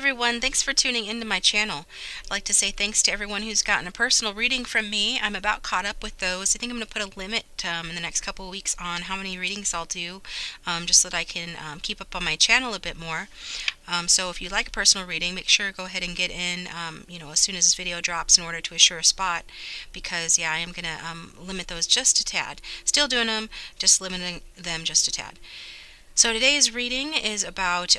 everyone, thanks for tuning into my channel. I'd like to say thanks to everyone who's gotten a personal reading from me. I'm about caught up with those. I think I'm going to put a limit in the next couple of weeks on how many readings I'll do, just so that I can keep up on my channel a bit more. So if you like a personal reading, make sure to go ahead and get in, as soon as this video drops in order to assure a spot, because yeah, I am going to limit those just a tad. Still doing them, just limiting them just a tad. So today's reading is about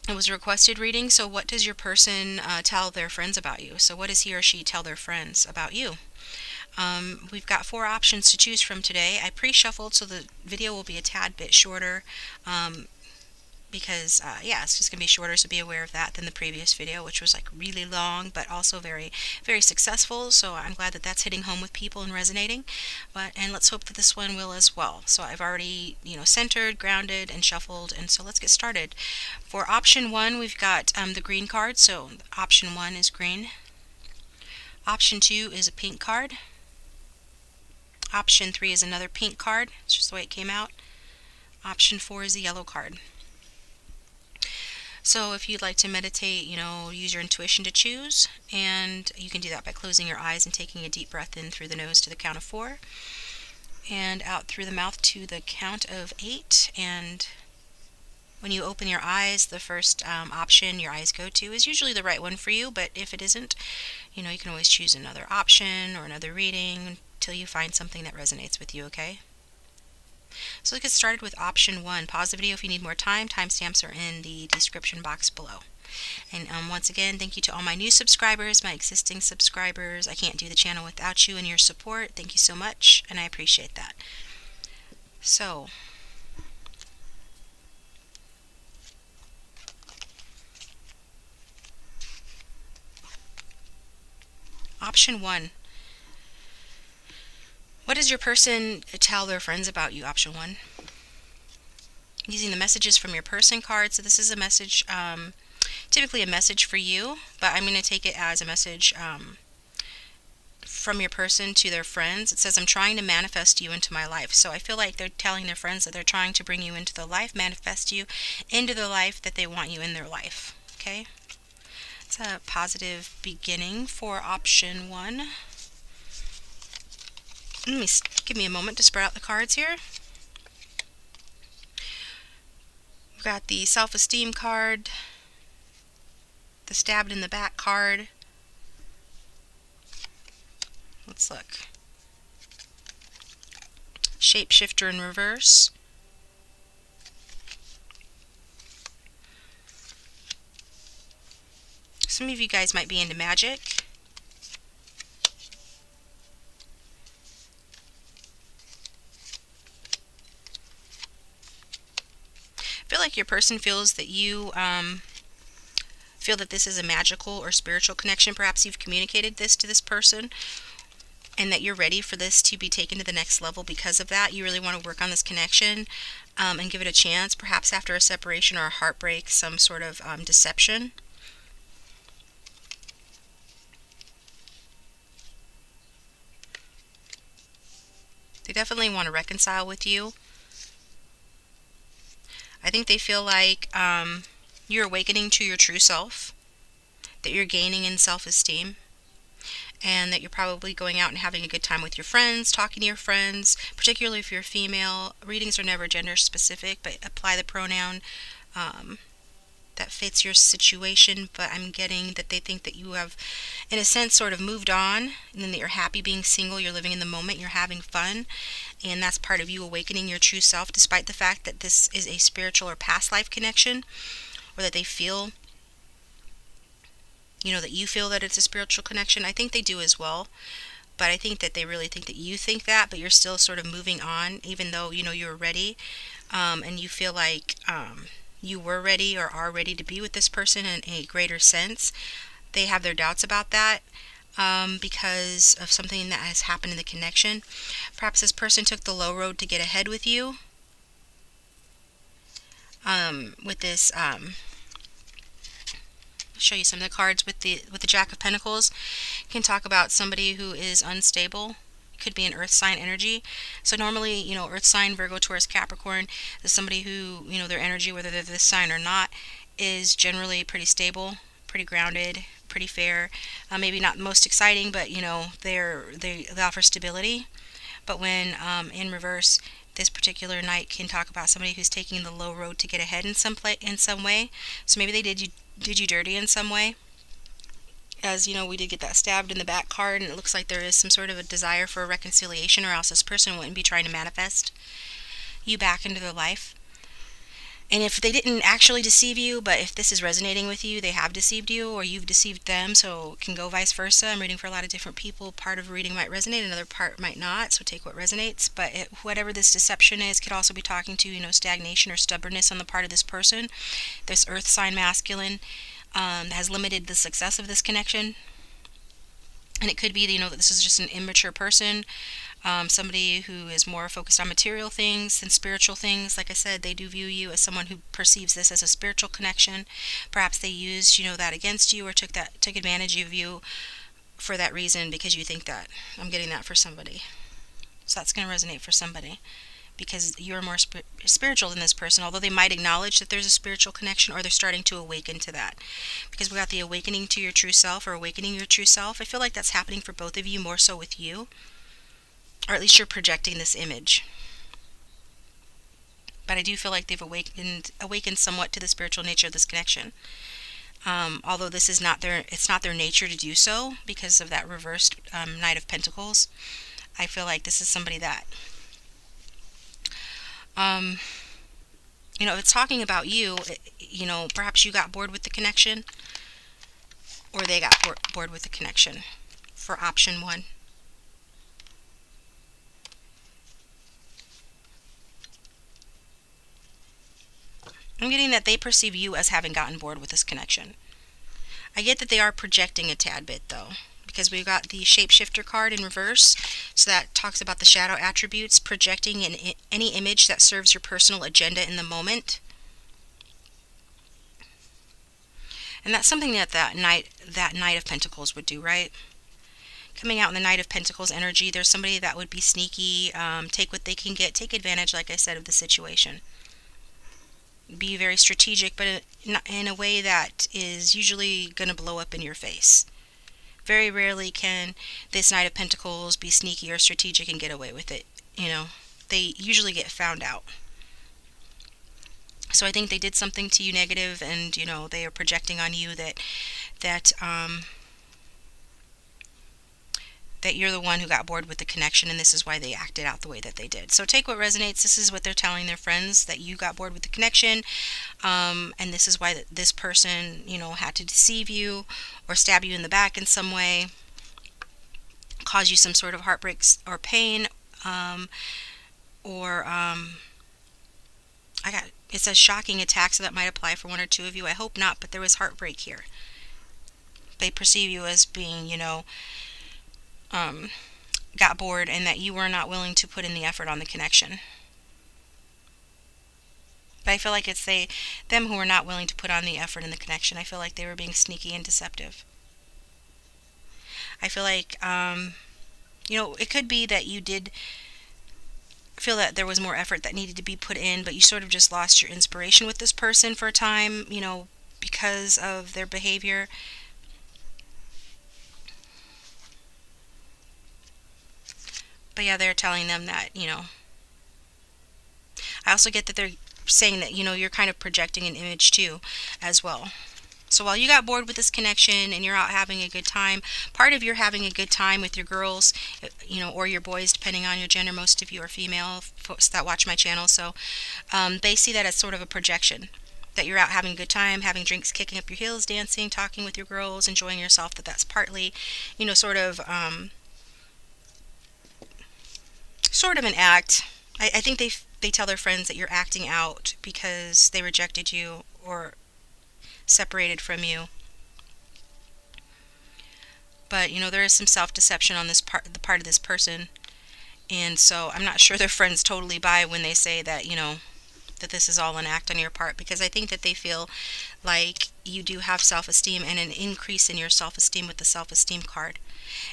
it was a requested reading, so what does your person tell their friends about you? So what does he or she tell their friends about you? We've got 4 options to choose from today. I pre-shuffled, so the video will be a tad bit shorter, because it's just going to be shorter, so be aware of that, than the previous video, which was like really long, but also very, very successful. So I'm glad that that's hitting home with people and resonating. And let's hope that this one will as well. So I've already, centered, grounded, and shuffled, and so let's get started. For option 1, we've got the green card. So option 1 is green. Option 2 is a pink card. Option 3 is another pink card. It's just the way it came out. Option 4 is a yellow card. So if you'd like to meditate, use your intuition to choose, and you can do that by closing your eyes and taking a deep breath in through the nose to the count of 4, and out through the mouth to the count of 8. And when you open your eyes, the first option your eyes go to is usually the right one for you, but if it isn't, you can always choose another option or another reading until you find something that resonates with you, okay? So let's get started with option 1. Pause the video if you need more time. Timestamps are in the description box below. And once again, thank you to all my new subscribers, my existing subscribers. I can't do the channel without you and your support. Thank you so much, and I appreciate that. So, option 1. What does your person tell their friends about you? Option 1. Using the messages from your person card. So this is a message, typically a message for you, but I'm going to take it as a message from your person to their friends. It says, I'm trying to manifest you into my life. So I feel like they're telling their friends that they're trying to bring you into the life, manifest you into the life that they want you in their life. Okay? It's a positive beginning for option 1. Give me a moment to spread out the cards here. We've got the self-esteem card, the stabbed in the back card. Let's look. Shapeshifter in reverse. Some of you guys might be into magic. I feel like your person feels that you feel that this is a magical or spiritual connection. Perhaps you've communicated this to this person, and that you're ready for this to be taken to the next level because of that. You really want to work on this connection and give it a chance, perhaps after a separation or a heartbreak, some sort of deception. They definitely want to reconcile with you. I think they feel like you're awakening to your true self, that you're gaining in self-esteem, and that you're probably going out and having a good time with your friends, talking to your friends, particularly if you're female. Readings are never gender specific, but apply the pronoun that fits your situation. But I'm getting that they think that you have, in a sense, sort of moved on, and then that you're happy being single, you're living in the moment, you're having fun, and that's part of you awakening your true self, despite the fact that this is a spiritual or past life connection, or that they feel, that you feel that it's a spiritual connection. I think they do as well, but I think that they really think that you think that, but you're still sort of moving on, even though, you're ready, and you feel like you were ready or are ready to be with this person in a greater sense. They have their doubts about that because of something that has happened in the connection. Perhaps this person took the low road to get ahead with you. With this, I'll show you some of the cards with the Jack of Pentacles. Can talk about somebody who is unstable. Could be an earth sign energy. So normally, earth sign, Virgo, Taurus, Capricorn, is somebody who, their energy, whether they're this sign or not, is generally pretty stable, pretty grounded, pretty fair. Maybe not the most exciting, but they offer stability. But when in reverse, this particular knight can talk about somebody who's taking the low road to get ahead in some way. So maybe they did you dirty in some way. As you know, we did get that stabbed in the back card, and it looks like there is some sort of a desire for a reconciliation, or else this person wouldn't be trying to manifest you back into their life. And if they didn't actually deceive you, but if this is resonating with you, they have deceived you or you've deceived them, so it can go vice versa. I'm reading for a lot of different people. Part of a reading might resonate, another part might not, so take what resonates. But whatever this deception is, could also be talking to, stagnation or stubbornness on the part of this person. This earth sign masculine has limited the success of this connection. And it could be, that this is just an immature person, somebody who is more focused on material things than spiritual things. Like I said, they do view you as someone who perceives this as a spiritual connection. Perhaps they used, that against you, or took advantage of you for that reason, because you think that I'm getting that for somebody. So that's going to resonate for somebody, because you're more spiritual than this person, although they might acknowledge that there's a spiritual connection, or they're starting to awaken to that. Because we got the awakening to your true self, or awakening your true self. I feel like that's happening for both of you, more so with you, or at least you're projecting this image. But I do feel like they've awakened somewhat to the spiritual nature of this connection. Although this is it's not their nature to do so, because of that reversed Knight of Pentacles. I feel like this is somebody that it's talking about you. Perhaps you got bored with the connection, or they got bored with the connection, for option 1. I'm getting that they perceive you as having gotten bored with this connection. I get that they are projecting a tad bit, though, because we've got the Shapeshifter card in reverse. So that talks about the shadow attributes, projecting any image that serves your personal agenda in the moment. And that's something that Knight of Pentacles would do, right? Coming out in the Knight of Pentacles energy, there's somebody that would be sneaky, take what they can get, take advantage, like I said, of the situation. Be very strategic, but in a way that is usually going to blow up in your face. Very rarely can this Knight of Pentacles be sneaky or strategic and get away with it. They usually get found out. So I think they did something to you negative, and they are projecting on you that you're the one who got bored with the connection, and this is why they acted out the way that they did. So take what resonates. This is what they're telling their friends, that you got bored with the connection, and this is why this person, had to deceive you or stab you in the back in some way, cause you some sort of heartbreaks or pain, it says shocking attack, so that might apply for 1 or 2 of you. I hope not, but there was heartbreak here. They perceive you as being, got bored, and that you were not willing to put in the effort on the connection. But I feel like it's them who were not willing to put on the effort in the connection. I feel like they were being sneaky and deceptive. I feel like, it could be that you did feel that there was more effort that needed to be put in, but you sort of just lost your inspiration with this person for a time, because of their behavior. But yeah, they're telling them that, I also get that they're saying that, you're kind of projecting an image too, as well. So while you got bored with this connection and you're out having a good time, part of you're having a good time with your girls, or your boys, depending on your gender. Most of you are female folks that watch my channel, so they see that as sort of a projection. That you're out having a good time, having drinks, kicking up your heels, dancing, talking with your girls, enjoying yourself, that's partly, sort of an act. I think they tell their friends that you're acting out because they rejected you or separated from you. But there is some self-deception on the part of this person, and so I'm not sure their friends totally buy when they say that that this is all an act on your part, because I think that they feel like you do have self-esteem and an increase in your self-esteem with the self-esteem card.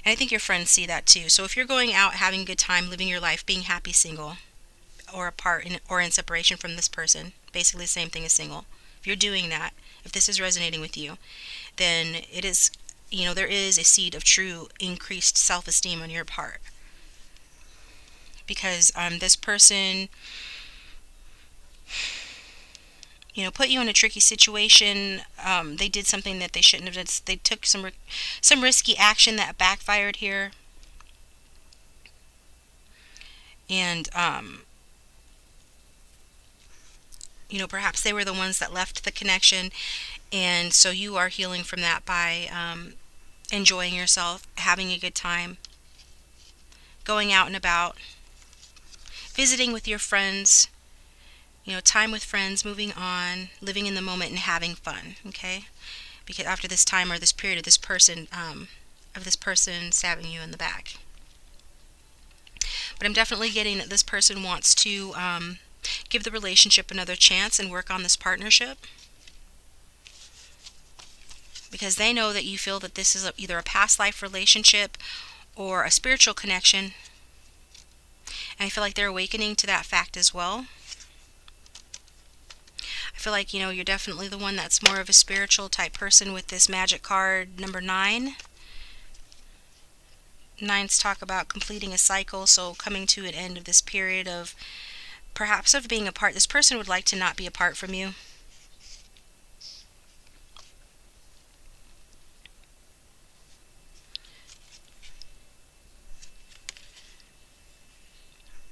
And I think your friends see that too. So if you're going out having a good time, living your life, being happy single, or apart or in separation from this person, basically the same thing as single. If you're doing that if this is resonating with you, then it is, there is a seed of true increased self-esteem on your part. Because this person, put you in a tricky situation. They did something that they shouldn't have done. They took some risky action that backfired here. And, perhaps they were the ones that left the connection. And so you are healing from that by enjoying yourself, having a good time, going out and about, visiting with your friends, time with friends, moving on, living in the moment and having fun, okay? Because after this time or this period of this person stabbing you in the back. But I'm definitely getting that this person wants to give the relationship another chance and work on this partnership. Because they know that you feel that this is either a past life relationship or a spiritual connection. And I feel like they're awakening to that fact as well. I feel like, you're definitely the one that's more of a spiritual type person with this magic card number 9. Nines talk about completing a cycle, so coming to an end of this period of perhaps of being apart. This person would like to not be apart from you.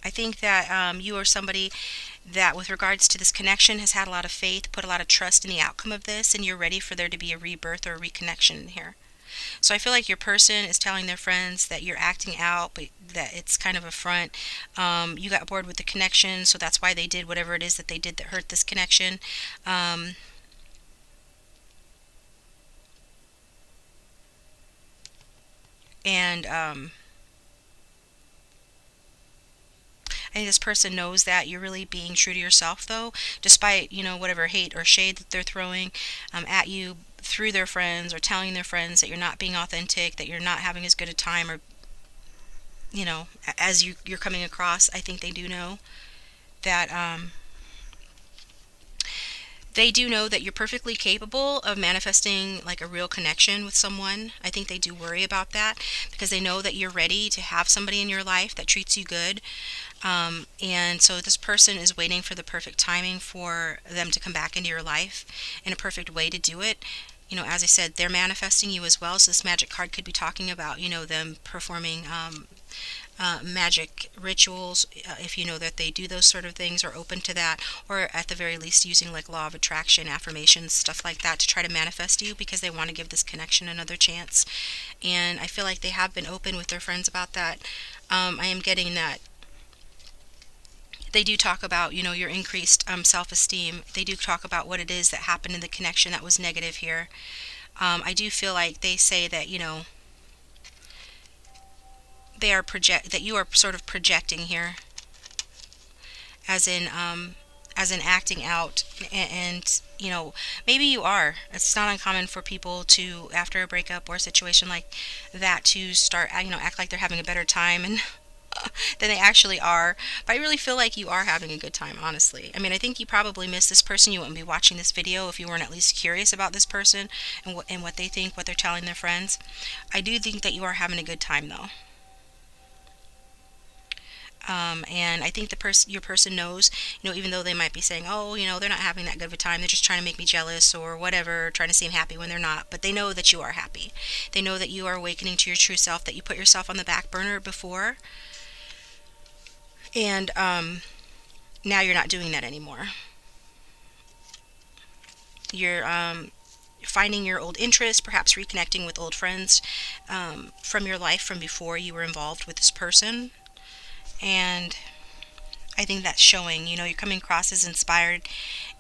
I think that you are somebody that, with regards to this connection, has had a lot of faith, put a lot of trust in the outcome of this, and you're ready for there to be a rebirth or a reconnection here. So I feel like your person is telling their friends that you're acting out, but that it's kind of a front. You got bored with the connection, so that's why they did whatever it is that they did that hurt this connection. And I think this person knows that you're really being true to yourself, though, despite, whatever hate or shade that they're throwing at you through their friends, or telling their friends that you're not being authentic, that you're not having as good a time, or, as you're coming across. I think they do know that you're perfectly capable of manifesting like a real connection with someone. I think they do worry about that because they know that you're ready to have somebody in your life that treats you good. And so this person is waiting for the perfect timing for them to come back into your life in a perfect way to do it. As I said, they're manifesting you as well. So this magic card could be talking about, them performing magic rituals, if you know that they do those sort of things, or open to that, or at the very least using like law of attraction, affirmations, stuff like that to try to manifest you, because they want to give this connection another chance. And I feel like they have been open with their friends about that. I am getting that they do talk about, your increased self-esteem. They do talk about what it is that happened in the connection that was negative here. I do feel like they say that, that you are sort of projecting here, as in acting out, and maybe you are. It's not uncommon for people to, after a breakup or a situation like that, to start act like they're having a better time and than they actually are. But I really feel like you are having a good time, honestly. I mean, I think you probably miss this person. You wouldn't be watching this video if you weren't at least curious about this person and what they think, what they're telling their friends. I do think that you are having a good time, though. And I think your person knows, even though they might be saying, oh, they're not having that good of a time, they're just trying to make me jealous or whatever, trying to seem happy when they're not. But they know that you are happy. They know that you are awakening to your true self, that you put yourself on the back burner before. And now you're not doing that anymore. You're finding your old interests, perhaps reconnecting with old friends from your life from before you were involved with this person. And I think that's showing. You're coming across as inspired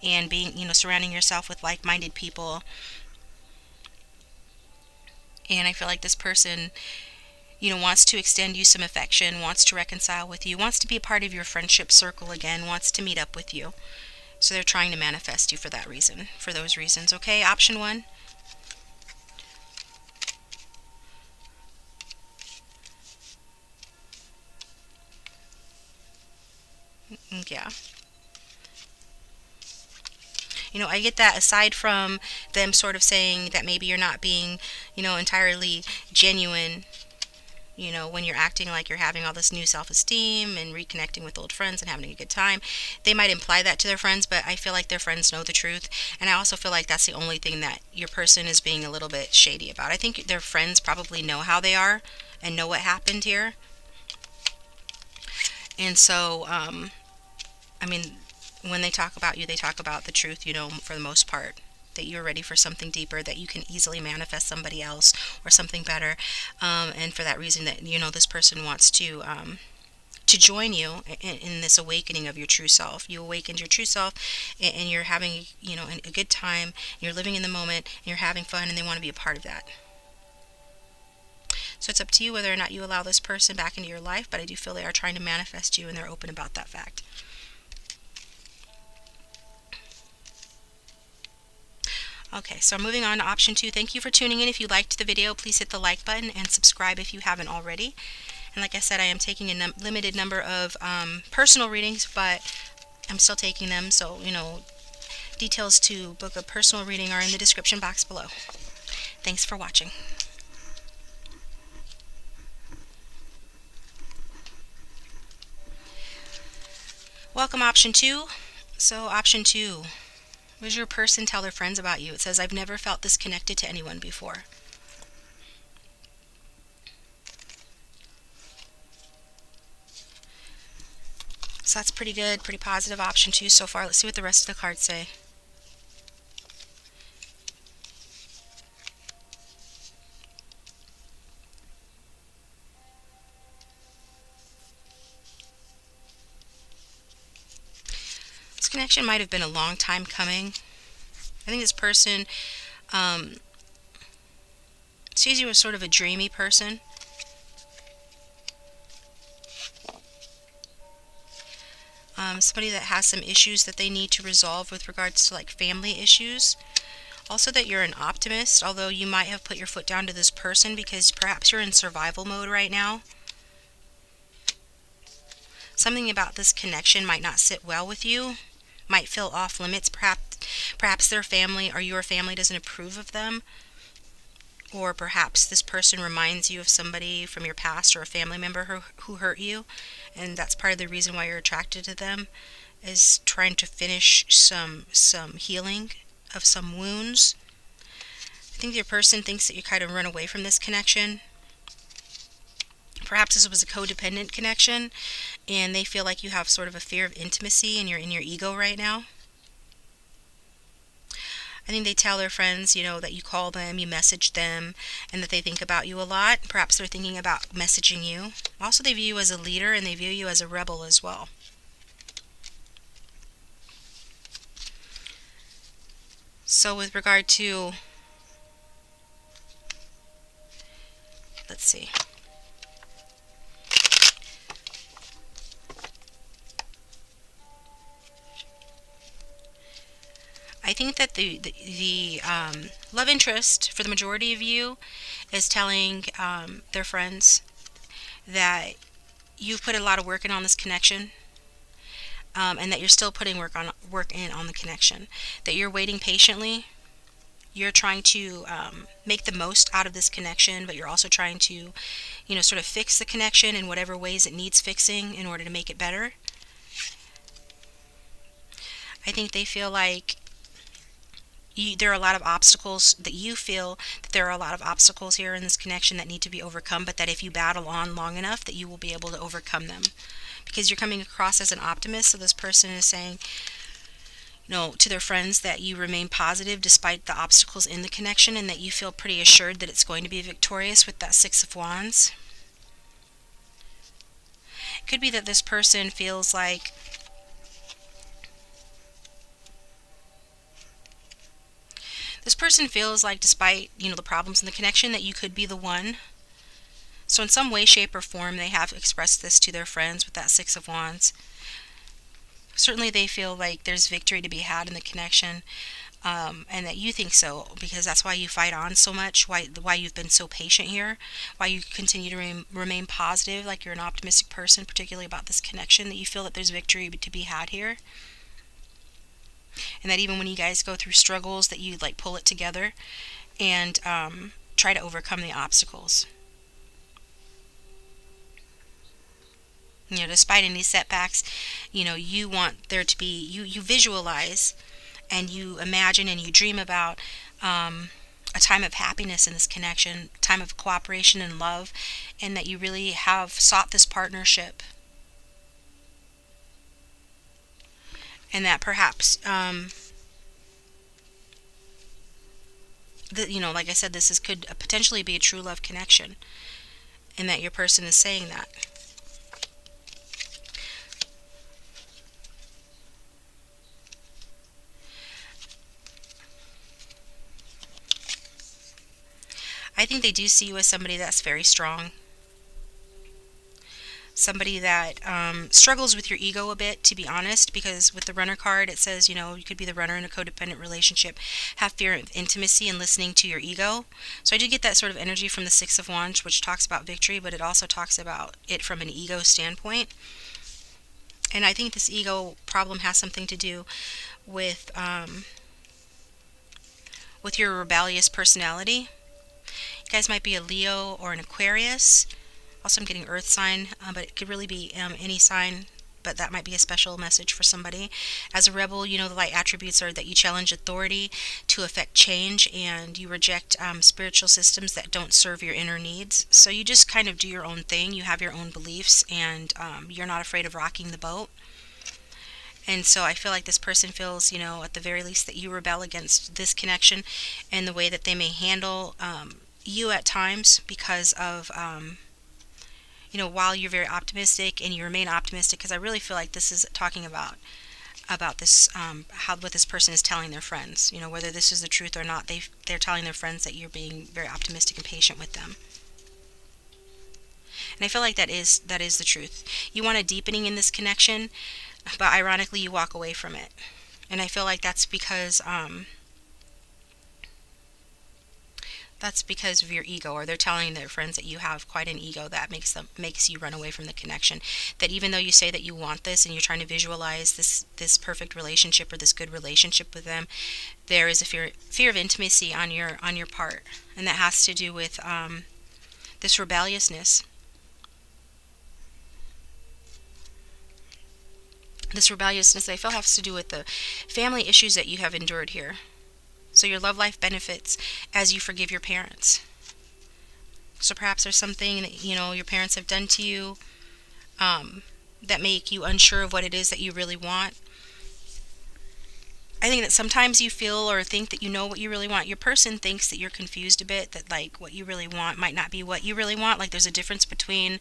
and being, surrounding yourself with like-minded people. And I feel like this person, wants to extend you some affection, wants to reconcile with you, wants to be a part of your friendship circle again, wants to meet up with you. So they're trying to manifest you for that reason, for those reasons. Okay, option 1. Yeah. I get that aside from them sort of saying that maybe you're not being, entirely genuine, when you're acting like you're having all this new self-esteem and reconnecting with old friends and having a good time. They might imply that to their friends, but I feel like their friends know the truth. And I also feel like that's the only thing that your person is being a little bit shady about. I think their friends probably know how they are and know what happened here. And so, I mean, when they talk about you, they talk about the truth, for the most part. That you're ready for something deeper, that you can easily manifest somebody else or something better. And for that reason, that, this person wants to join you in this awakening of your true self. You awakened your true self, and you're having, a good time. You're living in the moment, and you're having fun, and they want to be a part of that. So it's up to you whether or not you allow this person back into your life, but I do feel they are trying to manifest you, and they're open about that fact. Okay, so moving on to option 2. Thank you for tuning in. If you liked the video, please hit the like button and subscribe if you haven't already. And like I said, I am taking a limited number of personal readings, but I'm still taking them. So, details to book a personal reading are in the description box below. Thanks for watching. Welcome, option 2. So, option 2. What does your person tell their friends about you? It says, I've never felt this connected to anyone before. So that's pretty good, pretty positive option 2 so far. Let's see what the rest of the cards say. This connection might have been a long time coming. I think this person sees you as sort of a dreamy person. Somebody that has some issues that they need to resolve with regards to like family issues. Also that you're an optimist, although you might have put your foot down to this person because perhaps you're in survival mode right now. Something about this connection might not sit well with you, might feel off limits. Perhaps their family or your family doesn't approve of them. Or perhaps this person reminds you of somebody from your past or a family member who hurt you. And that's part of the reason why you're attracted to them, is trying to finish some healing of some wounds. I think your person thinks that you kind of run away from this connection. Perhaps this was a codependent connection, and they feel like you have sort of a fear of intimacy and you're in your ego right now. I think they tell their friends, that you call them, you message them, and that they think about you a lot. Perhaps they're thinking about messaging you. Also, they view you as a leader, and they view you as a rebel as well. So with regard to, let's see. I think that the love interest for the majority of you is telling their friends that you've put a lot of work in on this connection, and that you're still putting work in on the connection. That you're waiting patiently. You're trying to make the most out of this connection, but you're also trying to, sort of fix the connection in whatever ways it needs fixing in order to make it better. I think they feel like there are a lot of obstacles, that you feel that there are a lot of obstacles here in this connection that need to be overcome, but that if you battle on long enough that you will be able to overcome them, because you're coming across as an optimist. So this person is saying, to their friends that you remain positive despite the obstacles in the connection, and that you feel pretty assured that it's going to be victorious with that Six of Wands. It could be that this person feels like despite, the problems in the connection, that you could be the one. So in some way, shape, or form, they have expressed this to their friends with that Six of Wands. Certainly they feel like there's victory to be had in the connection, and that you think so, because that's why you fight on so much, why you've been so patient here, why you continue to remain positive, like you're an optimistic person, particularly about this connection, that you feel that there's victory to be had here. and that even when you guys go through struggles, that you like pull it together and try to overcome the obstacles. Despite any setbacks, you want there to be, you visualize and you imagine and you dream about a time of happiness in this connection, time of cooperation and love, and that you really have sought this partnership, and that perhaps like I said, could potentially be a true love connection, and that your person is saying that. I think they do see you as somebody that's very strong, somebody that struggles with your ego a bit, to be honest, because with the runner card, it says, you could be the runner in a codependent relationship, have fear of intimacy and listening to your ego. So I do get that sort of energy from the Six of Wands, which talks about victory, but it also talks about it from an ego standpoint. And I think this ego problem has something to do with your rebellious personality. You guys might be a Leo or an Aquarius. Also, I'm getting earth sign, but it could really be any sign, but that might be a special message for somebody. As a rebel, the light attributes are that you challenge authority to affect change, and you reject spiritual systems that don't serve your inner needs. So you just kind of do your own thing. You have your own beliefs, and you're not afraid of rocking the boat. And so I feel like this person feels, at the very least, that you rebel against this connection and the way that they may handle you at times, because of while you're very optimistic and you remain optimistic, because I really feel like this is talking about this, how what this person is telling their friends, whether this is the truth or not. They're telling their friends that you're being very optimistic and patient with them, and I feel like that is the truth. You want a deepening in this connection, but ironically you walk away from it, and I feel like that's because of your ego, or they're telling their friends that you have quite an ego that makes you run away from the connection. That even though you say that you want this and you're trying to visualize this perfect relationship or this good relationship with them, there is a fear of intimacy on your part, and that has to do with this rebelliousness. This rebelliousness, I feel, has to do with the family issues that you have endured here. So your love life benefits as you forgive your parents. So perhaps there's something that your parents have done to you that make you unsure of what it is that you really want. I think that sometimes you feel or think that you know what you really want. Your person thinks that you're confused a bit, that like what you really want might not be what you really want. Like there's a difference between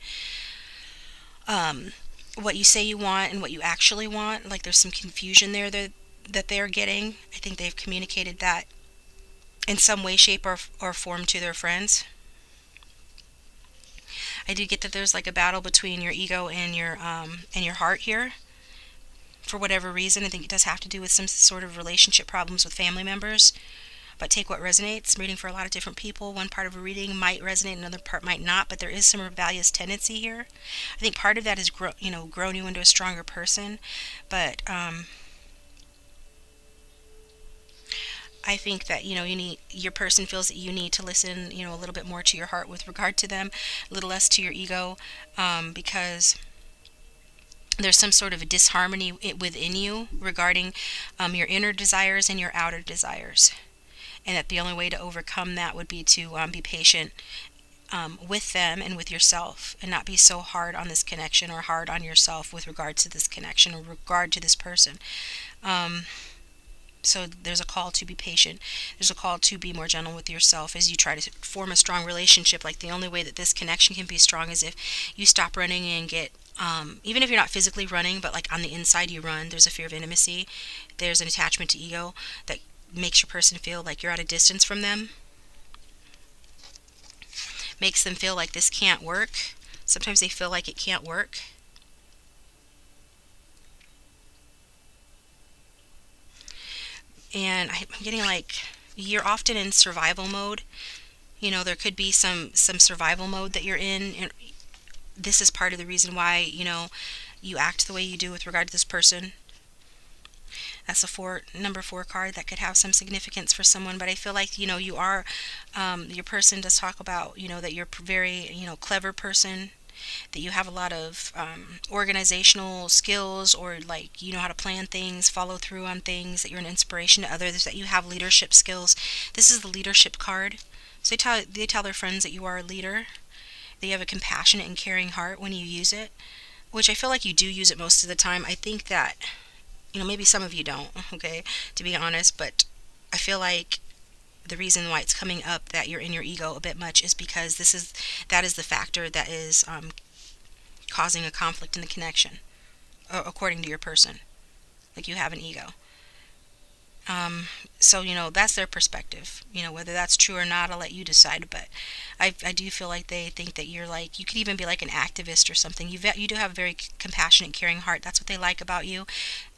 what you say you want and what you actually want. Like there's some confusion there that they're getting. I think they've communicated that in some way, shape, or form to their friends. I do get that there's like a battle between your ego and your heart here. For whatever reason, I think it does have to do with some sort of relationship problems with family members. But take what resonates. I'm reading for a lot of different people. One part of a reading might resonate, another part might not. But there is some rebellious tendency here. I think part of that has grown you into a stronger person. But I think that your person feels that you need to listen a little bit more to your heart with regard to them, a little less to your ego, because there's some sort of a disharmony within you regarding your inner desires and your outer desires, and that the only way to overcome that would be to be patient with them and with yourself, and not be so hard on this connection or hard on yourself with regard to this connection or regard to this person. So there's a call to be patient. There's a call to be more gentle with yourself as you try to form a strong relationship. Like the only way that this connection can be strong is if you stop running and get, even if you're not physically running, but like on the inside you run. There's a fear of intimacy. There's an attachment to ego that makes your person feel like you're at a distance from them. Makes them feel like this can't work. Sometimes they feel like it can't work. And I'm getting like you're often in survival mode. There could be some survival mode that you're in, and this is part of the reason why you act the way you do with regard to this person. That's a number four card that could have some significance for someone. But I feel like, you are, your person does talk about, that you're very, clever person, that you have a lot of organizational skills, or like you know how to plan things, follow through on things, that you're an inspiration to others, that you have leadership skills. This is the leadership card. So they tell their friends that you are a leader, that you have a compassionate and caring heart when you use it, which I feel like you do use it most of the time. I think that, maybe some of you don't, okay, to be honest, but I feel like the reason why it's coming up that you're in your ego a bit much is because that is the factor that is causing a conflict in the connection, according to your person. Like, you have an ego. So, that's their perspective. Whether that's true or not, I'll let you decide. But I do feel like they think that you're like, you could even be like an activist or something. You do have a very compassionate, caring heart. That's what they like about you.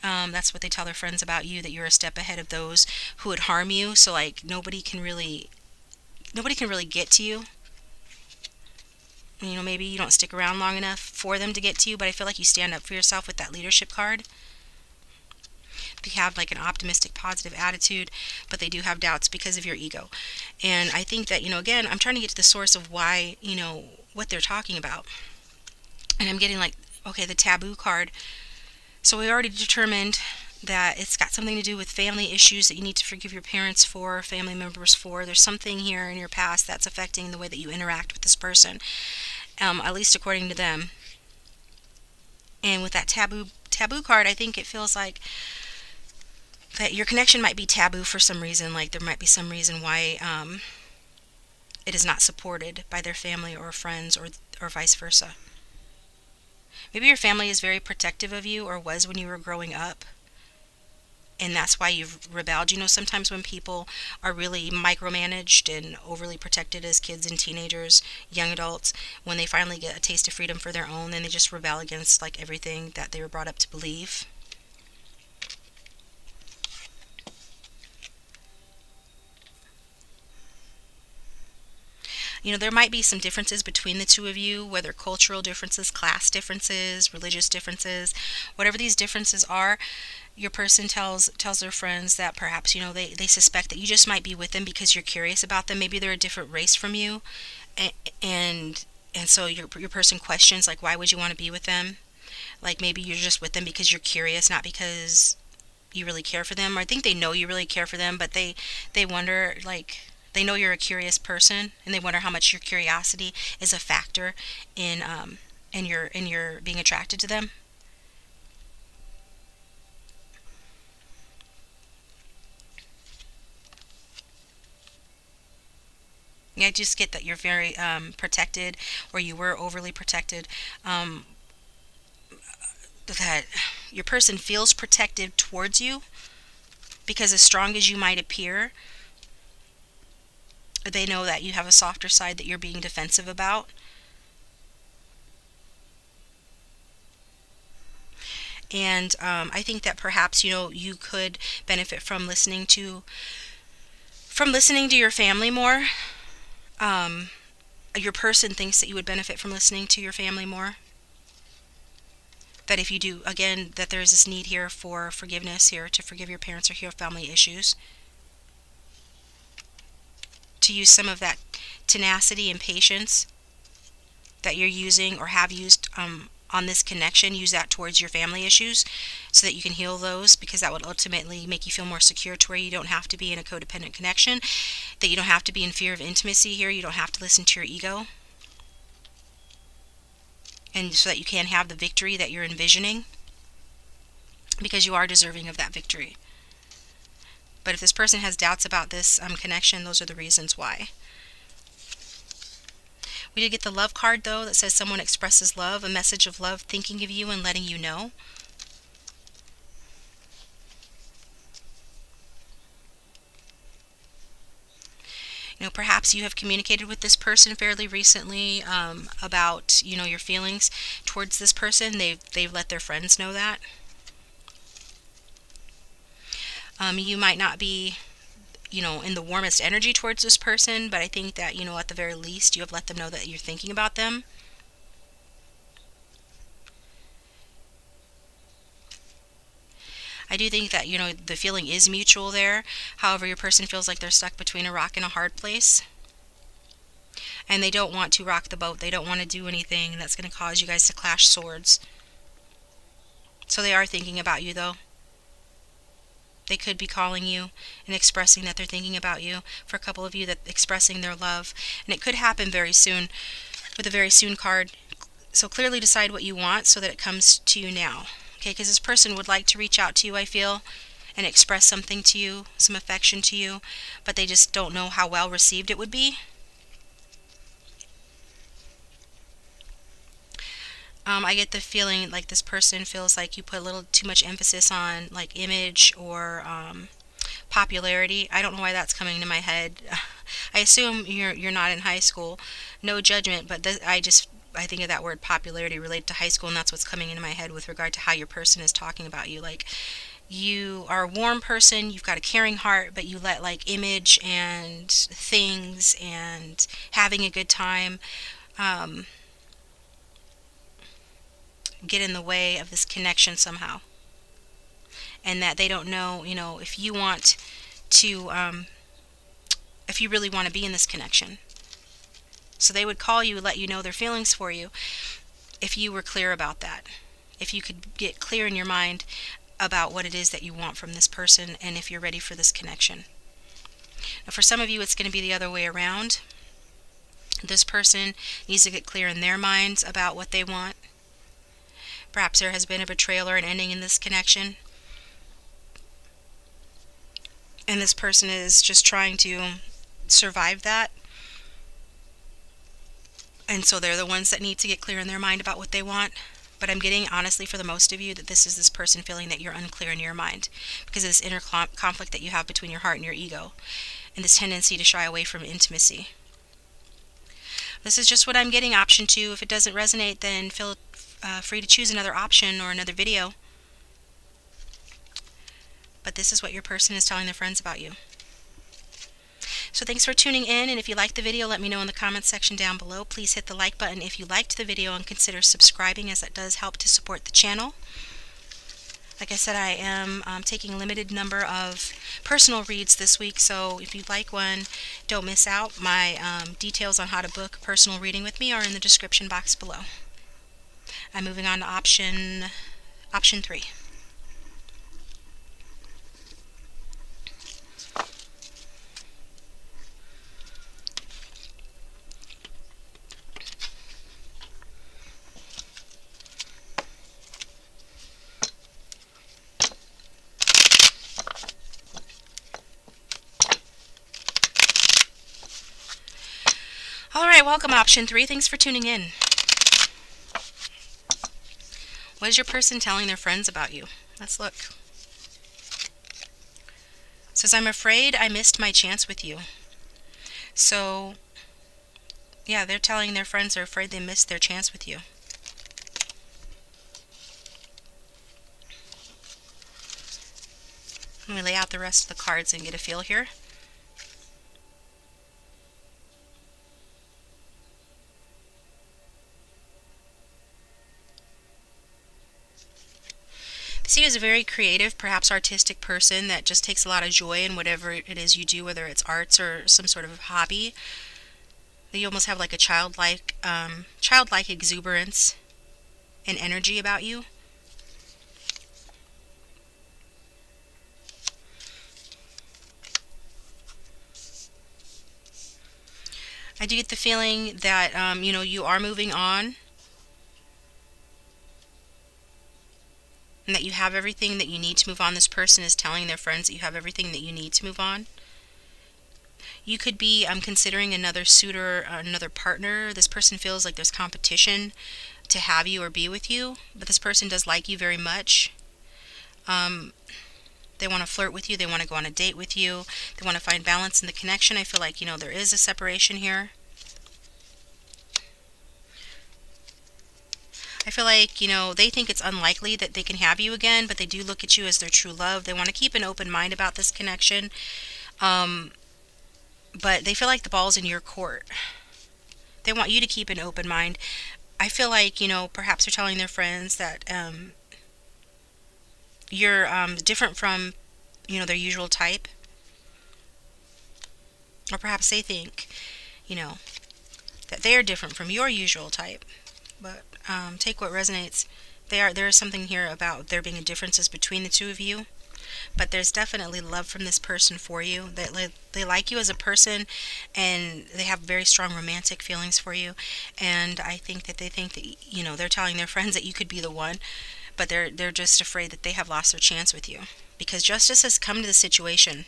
That's what they tell their friends about you, that you're a step ahead of those who would harm you. So, like, nobody can really get to you. Maybe you don't stick around long enough for them to get to you, but I feel like you stand up for yourself with that leadership card. You have like an optimistic, positive attitude, but they do have doubts because of your ego. And I think that, again, I'm trying to get to the source of why, what they're talking about. And I'm getting like, okay, the taboo card. So we already determined that it's got something to do with family issues that you need to forgive your parents for, family members for. There's something here in your past that's affecting the way that you interact with this person, at least according to them. And with that taboo card, I think it feels like that your connection might be taboo for some reason. Like, there might be some reason why it is not supported by their family or friends, or vice versa. Maybe your family is very protective of you, or was when you were growing up, and that's why you've rebelled. Sometimes when people are really micromanaged and overly protected as kids and teenagers, young adults, when they finally get a taste of freedom for their own, then they just rebel against like everything that they were brought up to believe. There might be some differences between the two of you, whether cultural differences, class differences, religious differences, whatever these differences are. Your person tells their friends that perhaps, they suspect that you just might be with them because you're curious about them. Maybe they're a different race from you, and and so your person questions, like, why would you want to be with them? Like, maybe you're just with them because you're curious, not because you really care for them. Or I think they know you really care for them, but they wonder, like, they know you're a curious person, and they wonder how much your curiosity is a factor in your being attracted to them. Yeah, I just get that you're very protected, or you were overly protected. Um, that your person feels protective towards you, because as strong as you might appear, they know that you have a softer side that you're being defensive about. And I think that perhaps, you could benefit from listening to your family more. Um, your person thinks that you would benefit from listening to your family more. That if you do, again, that there's this need here for forgiveness, here to forgive your parents or heal family issues, to use some of that tenacity and patience that you're using or have used on this connection. Use that towards your family issues, so that you can heal those, because that would ultimately make you feel more secure, to where you don't have to be in a codependent connection, that you don't have to be in fear of intimacy here, you don't have to listen to your ego, and so that you can have the victory that you're envisioning, because you are deserving of that victory. But if this person has doubts about this connection, those are the reasons why. We did get the love card, though, that says someone expresses love, a message of love, thinking of you and letting you know. Perhaps you have communicated with this person fairly recently, about, your feelings towards this person. They've let their friends know that. You might not be, in the warmest energy towards this person, but I think that, at the very least, you have let them know that you're thinking about them. I do think that, the feeling is mutual there. However, your person feels like they're stuck between a rock and a hard place. And they don't want to rock the boat. They don't want to do anything that's going to cause you guys to clash swords. So they are thinking about you, though. They could be calling you and expressing that they're thinking about you. For a couple of you, that expressing their love. And it could happen very soon with a very soon card. So clearly decide what you want so that it comes to you now. Okay, because this person would like to reach out to you, I feel, and express something to you, some affection to you, but they just don't know how well received it would be. I get the feeling like this person feels like you put a little too much emphasis on like image or popularity. I don't know why that's coming to my head. I assume you're not in high school. No judgment, but I think of that word popularity related to high school, and that's what's coming into my head with regard to how your person is talking about you. Like, you are a warm person, you've got a caring heart, but you let like image and things and having a good time get in the way of this connection somehow. And that they don't know, if you want to, if you really want to be in this connection. So they would call you, let you know their feelings for you if you were clear about that. If you could get clear in your mind about what it is that you want from this person and if you're ready for this connection. Now, for some of you, it's going to be the other way around. This person needs to get clear in their minds about what they want. Perhaps there has been a betrayal or an ending in this connection. And this person is just trying to survive that. And so they're the ones that need to get clear in their mind about what they want. But I'm getting, honestly, for the most of you, that this is this person feeling that you're unclear in your mind because of this inner conflict that you have between your heart and your ego and this tendency to shy away from intimacy. This is just what I'm getting, option 2. If it doesn't resonate, then feel free to choose another option or another video. But this is what your person is telling their friends about you. So thanks for tuning in, and if you liked the video, let me know in the comments section down below. Please hit the like button if you liked the video and consider subscribing, as that does help to support the channel. Like I said, I am taking a limited number of personal reads this week, so if you'd like one, don't miss out. My details on how to book a personal reading with me are in the description box below. I'm moving on to option 3. Alright, welcome option 3. Thanks for tuning in. What is your person telling their friends about you? Let's look. It says, I'm afraid I missed my chance with you. So, yeah, they're telling their friends they're afraid they missed their chance with you. Let me lay out the rest of the cards and get a feel here. See you as a very creative, perhaps artistic person that just takes a lot of joy in whatever it is you do, whether it's arts or some sort of hobby. You almost have like a childlike exuberance and energy about you. I do get the feeling that you are moving on. And that you have everything that you need to move on. This person is telling their friends that you have everything that you need to move on. You could be considering another suitor, another partner. This person feels like there's competition to have you or be with you, but this person does like you very much. They want to flirt with you. They want to go on a date with you. They want to find balance in the connection. I feel like, there is a separation here. I feel like, they think it's unlikely that they can have you again, but they do look at you as their true love. They want to keep an open mind about this connection. But they feel like the ball's in your court. They want you to keep an open mind. I feel like, perhaps they're telling their friends that you're different from, their usual type, or perhaps they think, you know, that they are different from your usual type. But take what resonates. There is something here about there being differences between the two of you, but there's definitely love from this person for you. That they like you as a person, and they have very strong romantic feelings for you. And I think that they think that they're telling their friends that you could be the one, but they're just afraid that they have lost their chance with you because justice has come to the situation.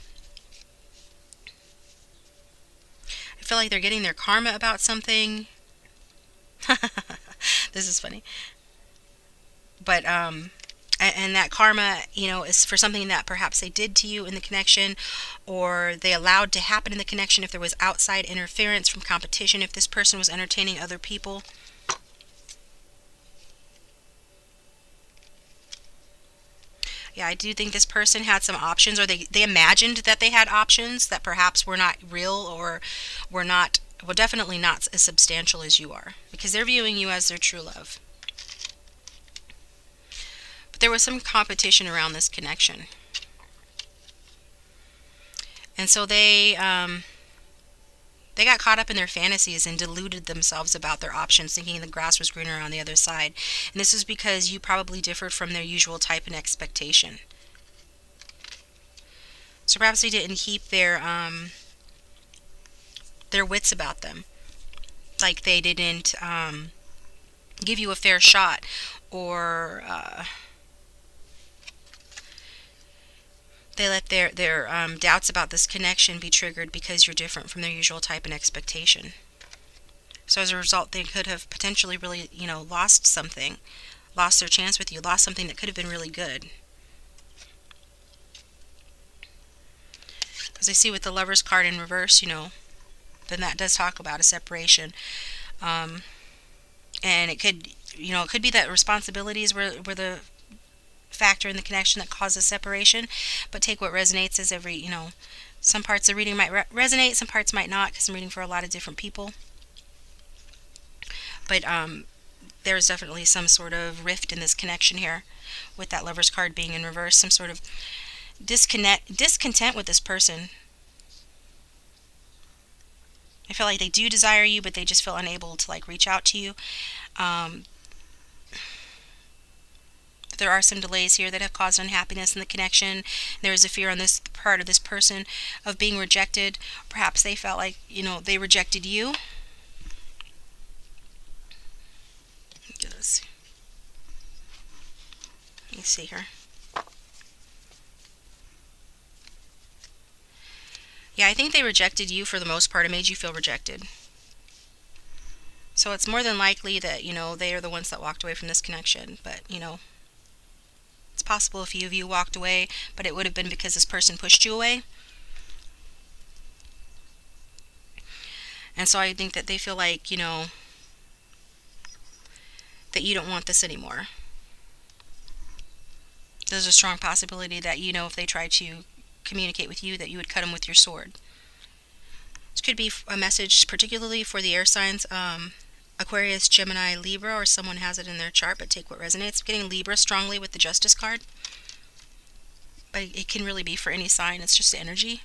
I feel like they're getting their karma about something. This is funny. But and that karma, is for something that perhaps they did to you in the connection, or they allowed to happen in the connection. If there was outside interference from competition, if this person was entertaining other people. Yeah, I do think this person had some options, or they imagined that they had options that perhaps were not real, or were not, well, definitely not as substantial as you are, because they're viewing you as their true love. But there was some competition around this connection. And so they got caught up in their fantasies and deluded themselves about their options, thinking the grass was greener on the other side. And this is because you probably differed from their usual type and expectation. So perhaps they didn't keep their wits about them. Like they didn't give you a fair shot, or they let their doubts about this connection be triggered because you're different from their usual type and expectation. So as a result, they could have potentially really, lost something, lost their chance with you, lost something that could have been really good. Because I see with the Lover's card in reverse, then that does talk about a separation. And it could be that responsibilities were the factor in the connection that causes separation. But take what resonates as some parts of the reading might resonate, some parts might not, because I'm reading for a lot of different people. But there's definitely some sort of rift in this connection here, with that Lover's card being in reverse, some sort of discontent with this person. I feel like they do desire you, but they just feel unable to reach out to you. There are some delays here that have caused unhappiness in the connection. There is a fear on this part of this person of being rejected. Perhaps they felt like, they rejected you. Let me see here. Yeah, I think they rejected you for the most part. It made you feel rejected. So it's more than likely that, they are the ones that walked away from this connection. But, it's possible a few of you walked away, but it would have been because this person pushed you away. And so I think that they feel like, that you don't want this anymore. There's a strong possibility that, if they try to communicate with you, that you would cut them with your sword. This could be a message particularly for the air signs, Aquarius, Gemini, Libra, or someone has it in their chart, but take what resonates. I'm getting Libra strongly with the Justice card. But it can really be for any sign. It's just energy.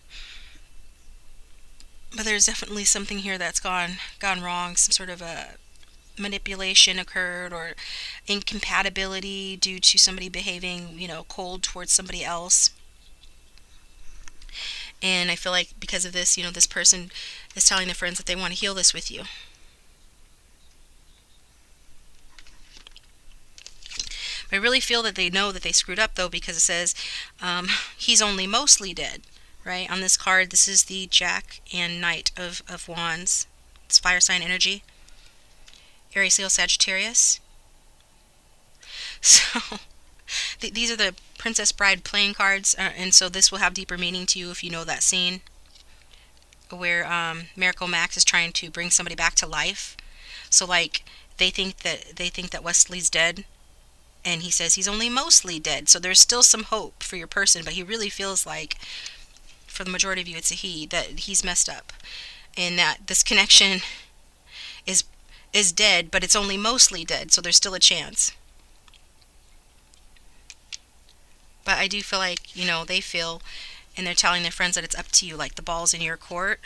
But there's definitely something here that's gone wrong. Some sort of a manipulation occurred, or incompatibility due to somebody behaving, cold towards somebody else. And I feel like because of this, this person is telling their friends that they want to heal this with you. I really feel that they know that they screwed up, though, because it says he's only mostly dead, right? On this card, this is the Jack and Knight of Wands. It's fire sign energy. Aries, Leo, Sagittarius. So these are the Princess Bride playing cards, and so this will have deeper meaning to you if you know that scene where Miracle Max is trying to bring somebody back to life. So they think that Wesley's dead, and he says he's only mostly dead. So there's still some hope for your person, but he really feels like, for the majority of you, it's a he, that he's messed up, and that this connection is dead, but it's only mostly dead, so there's still a chance. But I do feel like, they feel, and they're telling their friends that it's up to you, like the ball's in your court,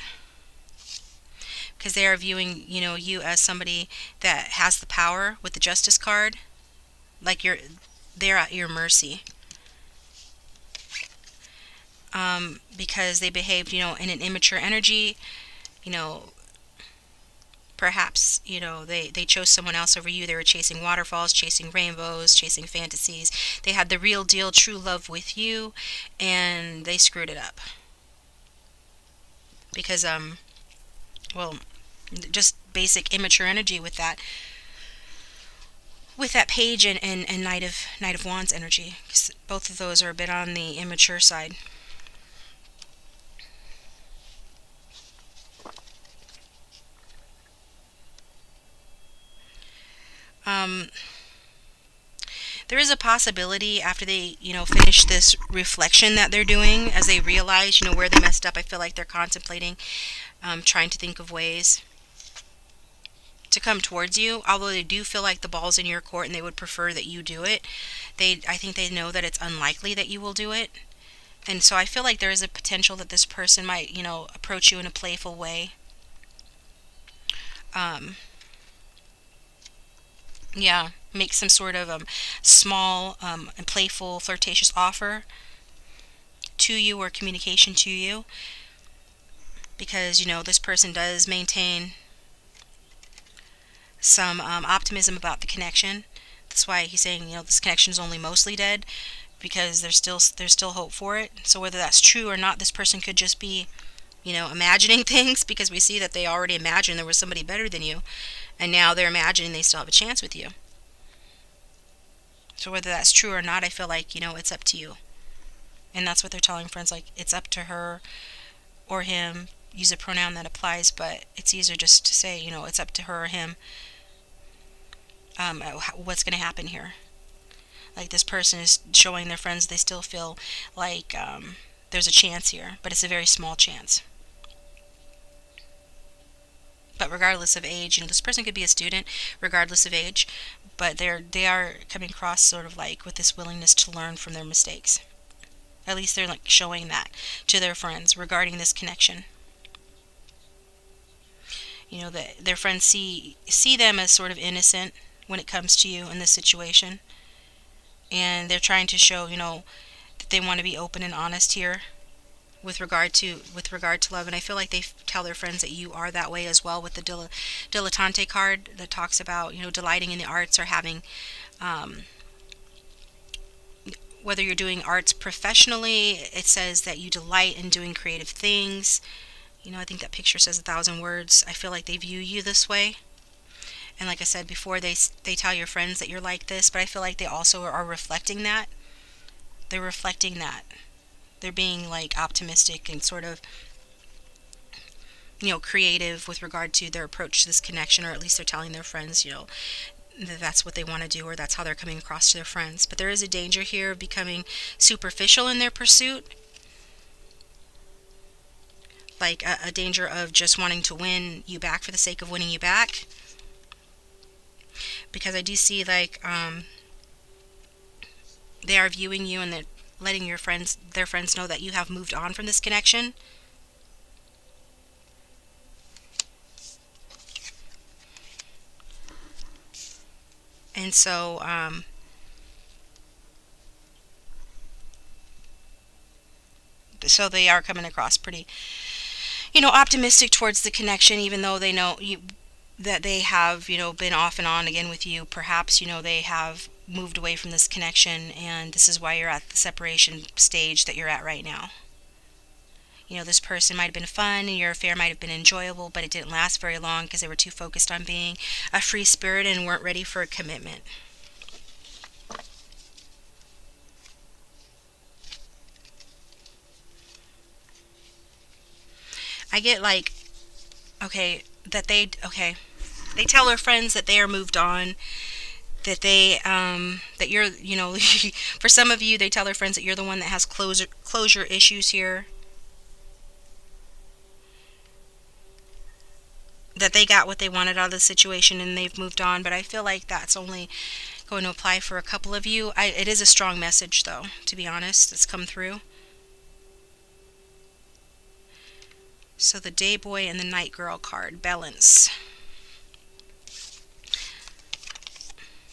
because they are viewing, you as somebody that has the power with the justice card, like they're at your mercy. Because they behaved, in an immature energy, you know, perhaps, they chose someone else over you. They were chasing waterfalls, chasing rainbows, chasing fantasies. They had the real deal, true love with you, and they screwed it up. Because, well, just basic immature energy with that page and Knight of Wands energy. 'Cause both of those are a bit on the immature side. Um, there is a possibility after they, finish this reflection that they're doing, as they realize, where they messed up. I feel like they're contemplating, trying to think of ways to come towards you. Although they do feel like the ball's in your court and they would prefer that you do it. I think they know that it's unlikely that you will do it. And so I feel like there is a potential that this person might, approach you in a playful way. Um, yeah, make some sort of small and playful, flirtatious offer to you, or communication to you, because this person does maintain some optimism about the connection. That's why he's saying, this connection is only mostly dead, because there's still hope for it. So whether that's true or not, this person could just be, imagining things, because we see that they already imagined there was somebody better than you, and now they're imagining they still have a chance with you. So whether that's true or not, I feel like, it's up to you. And that's what they're telling friends, like, it's up to her or him. Use a pronoun that applies, but it's easier just to say, it's up to her or him, what's going to happen here. Like, this person is showing their friends they still feel like there's a chance here, but it's a very small chance. But regardless of age, this person could be a student, regardless of age, but they are coming across sort of like with this willingness to learn from their mistakes. At least they're like showing that to their friends regarding this connection. That their friends see them as sort of innocent when it comes to you in this situation, and they're trying to show, that they want to be open and honest here with regard to love. And I feel like they tell their friends that you are that way as well, with the dilettante card that talks about, delighting in the arts, or having, whether you're doing arts professionally, it says that you delight in doing creative things. I think that picture says 1,000 words. I feel like they view you this way. And like I said before, they tell your friends that you're like this, but I feel like they also are reflecting that. They're reflecting that. They're being like optimistic and sort of, creative with regard to their approach to this connection, or at least they're telling their friends, that that's what they want to do, or that's how they're coming across to their friends. But there is a danger here of becoming superficial in their pursuit, like a danger of just wanting to win you back for the sake of winning you back. Because I do see like they are viewing you, and they're letting their friends know that you have moved on from this connection. And so they are coming across pretty, optimistic towards the connection, even though they know that they have, been off and on again with you. Perhaps, they have moved away from this connection, and this is why you're at the separation stage that you're at right now. This person might have been fun, and your affair might have been enjoyable, but it didn't last very long because they were too focused on being a free spirit and weren't ready for a commitment. I get like, they tell their friends that they are moved on, that you're, for some of you, they tell their friends that you're the one that has closure issues here, that they got what they wanted out of the situation and they've moved on. But I feel like that's only going to apply for a couple of you. It is a strong message, though, to be honest. It's come through. So the Day Boy and the Night Girl card, balance.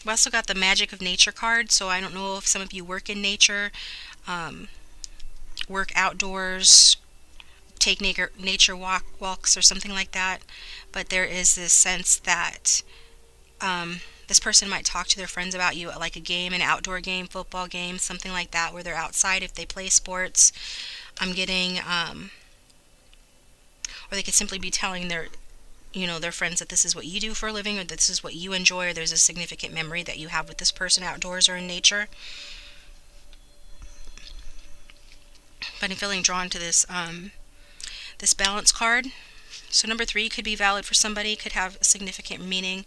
We also got the Magic of Nature card, so I don't know if some of you work in nature, work outdoors, take nature walks or something like that, but there is this sense that this person might talk to their friends about you at like a game, an outdoor game, football game, something like that, where they're outside if they play sports. I'm getting, or they could simply be telling their friends that this is what you do for a living, or this is what you enjoy, or there's a significant memory that you have with this person outdoors or in nature. But I'm feeling drawn to this this balance card. So number 3 could be valid for somebody, could have a significant meaning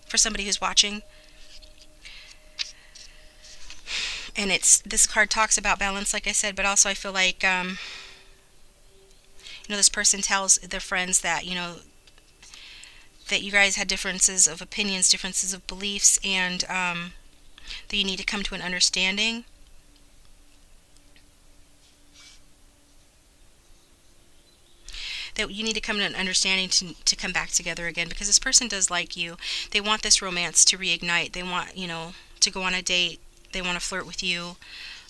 for somebody who's watching. And this card talks about balance, like I said, but also I feel like this person tells their friends that that you guys had differences of opinions, differences of beliefs, and that you need to come to an understanding. That you need to come to an understanding to come back together again, because this person does like you. They want this romance to reignite. They want, to go on a date. They want to flirt with you.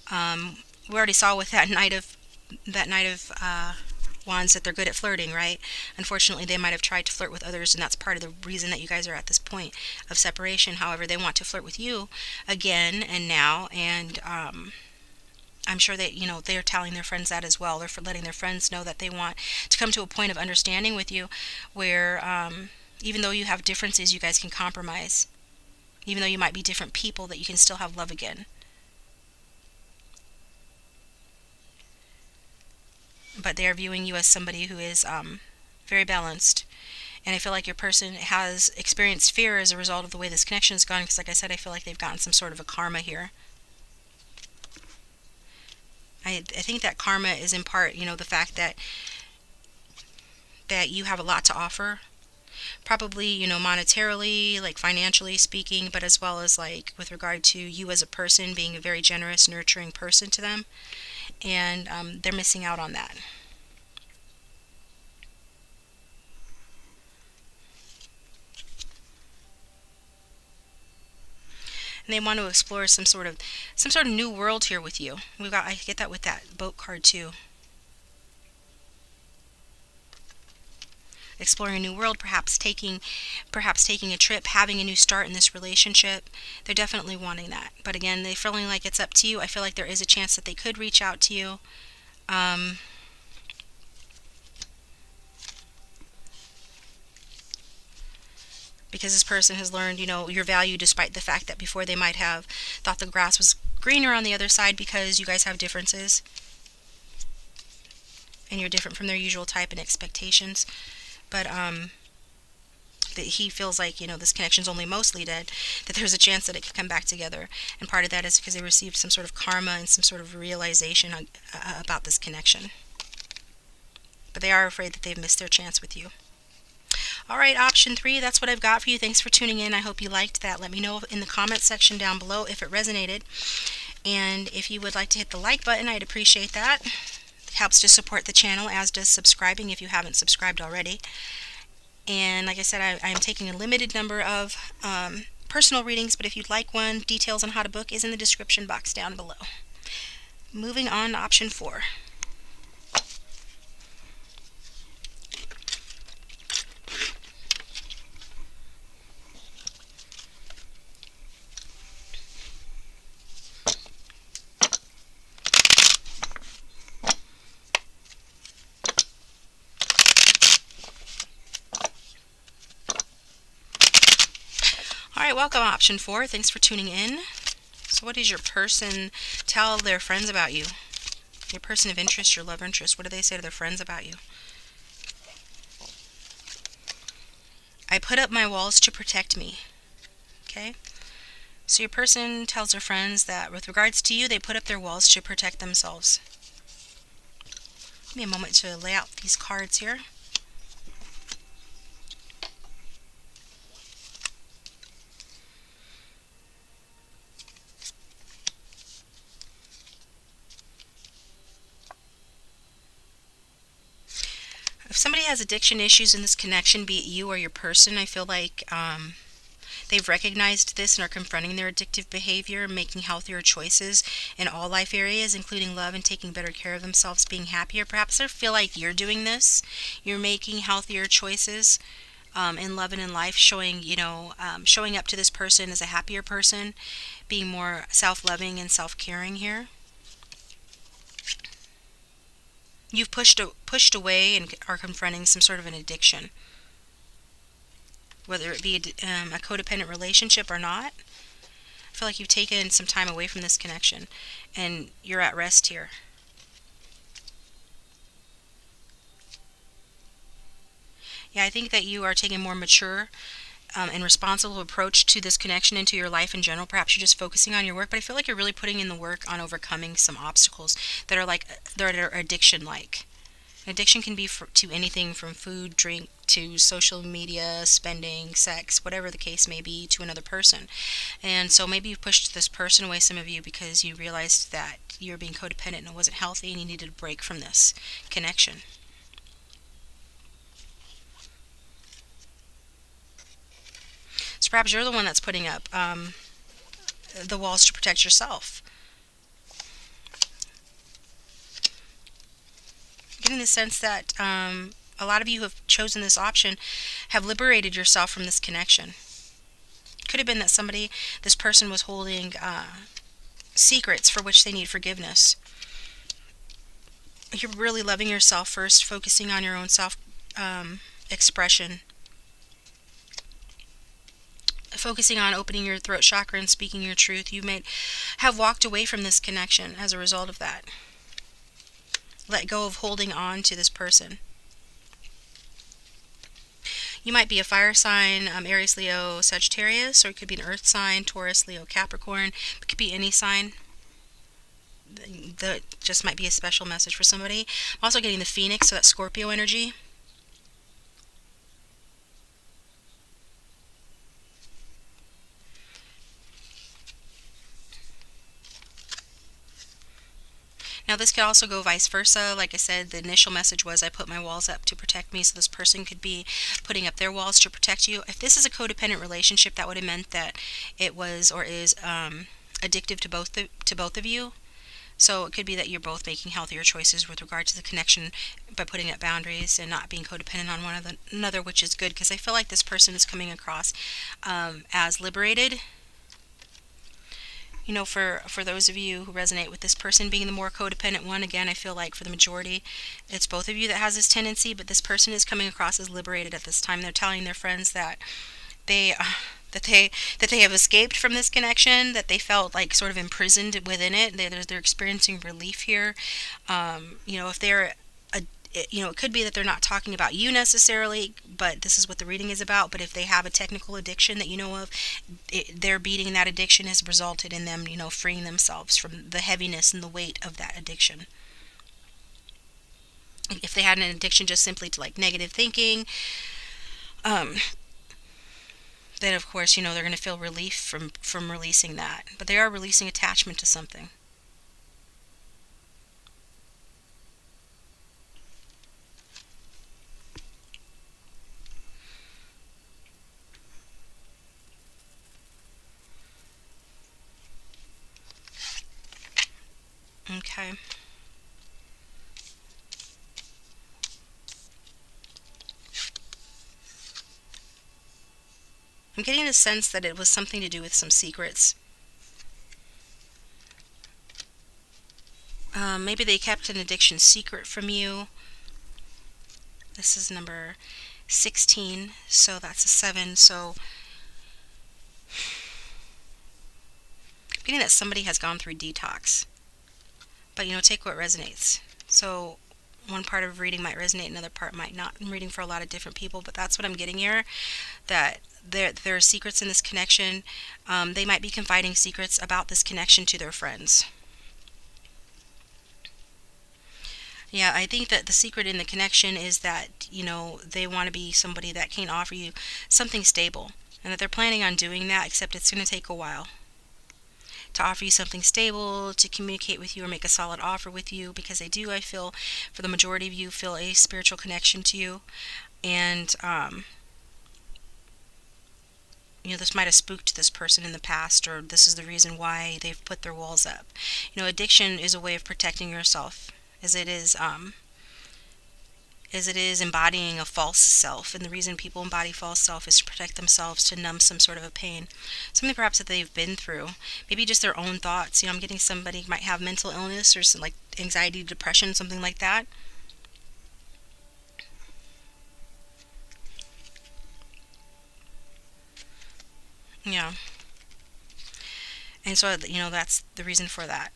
We already saw with that Knight of Wands that they're good at flirting, right? Unfortunately, they might have tried to flirt with others, and that's part of the reason that you guys are at this point of separation. However, they want to flirt with you again and now, and I'm sure that they're telling their friends that as well. They're letting their friends know that they want to come to a point of understanding with you, where even though you have differences, you guys can compromise. Even though you might be different people, that you can still have love again. But they are viewing you as somebody who is very balanced. And I feel like your person has experienced fear as a result of the way this connection has gone, because like I said, I feel like they've gotten some sort of a karma here. I think that karma is in part, the fact that you have a lot to offer. Probably, monetarily, like financially speaking, but as well as like with regard to you as a person being a very generous, nurturing person to them. And they're missing out on that. And they want to explore some sort of new world here with you. I get that with that boat card too. Exploring a new world, perhaps taking a trip, having a new start in this relationship. They're definitely wanting that. But again, they're feeling like it's up to you. I feel like there is a chance that they could reach out to you. Because this person has learned, your value, despite the fact that before they might have thought the grass was greener on the other side, because you guys have differences. And you're different from their usual type and expectations. But that he feels like, this connection's only mostly dead, that there's a chance that it could come back together. And part of that is because they received some sort of karma and some sort of realization about this connection. But they are afraid that they've missed their chance with you. All right, option 3, that's what I've got for you. Thanks for tuning in. I hope you liked that. Let me know in the comment section down below if it resonated. And if you would like to hit the like button, I'd appreciate that. Helps to support the channel, as does subscribing if you haven't subscribed already. And like I said, I'm taking a limited number of personal readings, but if you'd like one, details on how to book is in the description box down below. Moving on to option 4. Alright, welcome option 4. Thanks for tuning in. So what does your person tell their friends about you? Your person of interest, your love interest. What do they say to their friends about you? I put up my walls to protect me. Okay? So your person tells their friends that with regards to you, they put up their walls to protect themselves. Give me a moment to lay out these cards here. somebody has addiction issues in this connection, be it you or your person. I feel like they've recognized this and are confronting their addictive behavior, making healthier choices in all life areas, including love and taking better care of themselves, being happier. Perhaps they feel like you're doing this. You're making healthier choices in love and in life, showing up to this person as a happier person, being more self-loving and self-caring here. You've pushed away and are confronting some sort of an addiction, whether it be a codependent relationship or not. I feel like you've taken some time away from this connection and you're at rest here. Yeah, I think that you are taking a more mature and responsible approach to this connection and to your life in general. Perhaps you're just focusing on your work, but I feel like you're really putting in the work on overcoming some obstacles that are addiction like. Addiction can be to anything from food, drink, to social media, spending, sex, whatever the case may be, to another person. And so maybe you pushed this person away, some of you, because you realized that you're being codependent and it wasn't healthy and you needed a break from this connection. So perhaps you're the one that's putting up the walls to protect yourself. Getting the sense that a lot of you who have chosen this option have liberated yourself from this connection. Could have been that this person was holding secrets for which they need forgiveness. You're really loving yourself first, focusing on your own self expression, focusing on opening your throat chakra and speaking your truth. You may have walked away from this connection as a result of that. Let go of holding on to this person. You might be a fire sign, Aries, Leo, Sagittarius, or it could be an earth sign, Taurus, Leo, Capricorn. It could be any sign. That just might be a special message for somebody. I'm also getting the Phoenix, so that's Scorpio energy. Now this could also go vice versa. Like I said, the initial message was I put my walls up to protect me, so this person could be putting up their walls to protect you. If this is a codependent relationship, that would have meant that it was or is addictive to both of you. So it could be that you're both making healthier choices with regard to the connection by putting up boundaries and not being codependent on one another, which is good, because I feel like this person is coming across as liberated. For those of you who resonate with this person being the more codependent one, again, I feel like for the majority, it's both of you that has this tendency, but this person is coming across as liberated at this time. They're telling their friends that they have escaped from this connection, that they felt like sort of imprisoned within it. They're experiencing relief here. If they're it could be that they're not talking about you necessarily, but this is what the reading is about. But if they have a technical addiction that you know of, their beating that addiction has resulted in them, freeing themselves from the heaviness and the weight of that addiction. If they had an addiction just simply to like negative thinking, then of course, they're going to feel relief from releasing that. But they are releasing attachment to something. Okay. I'm getting the sense that it was something to do with some secrets. Maybe they kept an addiction secret from you. This is number 16, so that's a 7. So I'm getting that somebody has gone through detox. But take what resonates. So one part of reading might resonate, another part might not. I'm reading for a lot of different people, but that's what I'm getting here. That there are secrets in this connection. They might be confiding secrets about this connection to their friends. Yeah, I think that the secret in the connection is that, they want to be somebody that can offer you something stable. And that they're planning on doing that, except it's going to take a while. to offer you something stable, to communicate with you or make a solid offer with you, because they do, I feel, for the majority of you, feel a spiritual connection to you. And this might have spooked this person in the past, or this is the reason why they've put their walls up. Addiction is a way of protecting yourself, as it is embodying a false self. And the reason people embody false self is to protect themselves, to numb some sort of a pain, something perhaps that they've been through, maybe just their own thoughts. I'm getting somebody might have mental illness or some, like anxiety, depression, something like that. Yeah. And so, that's the reason for that,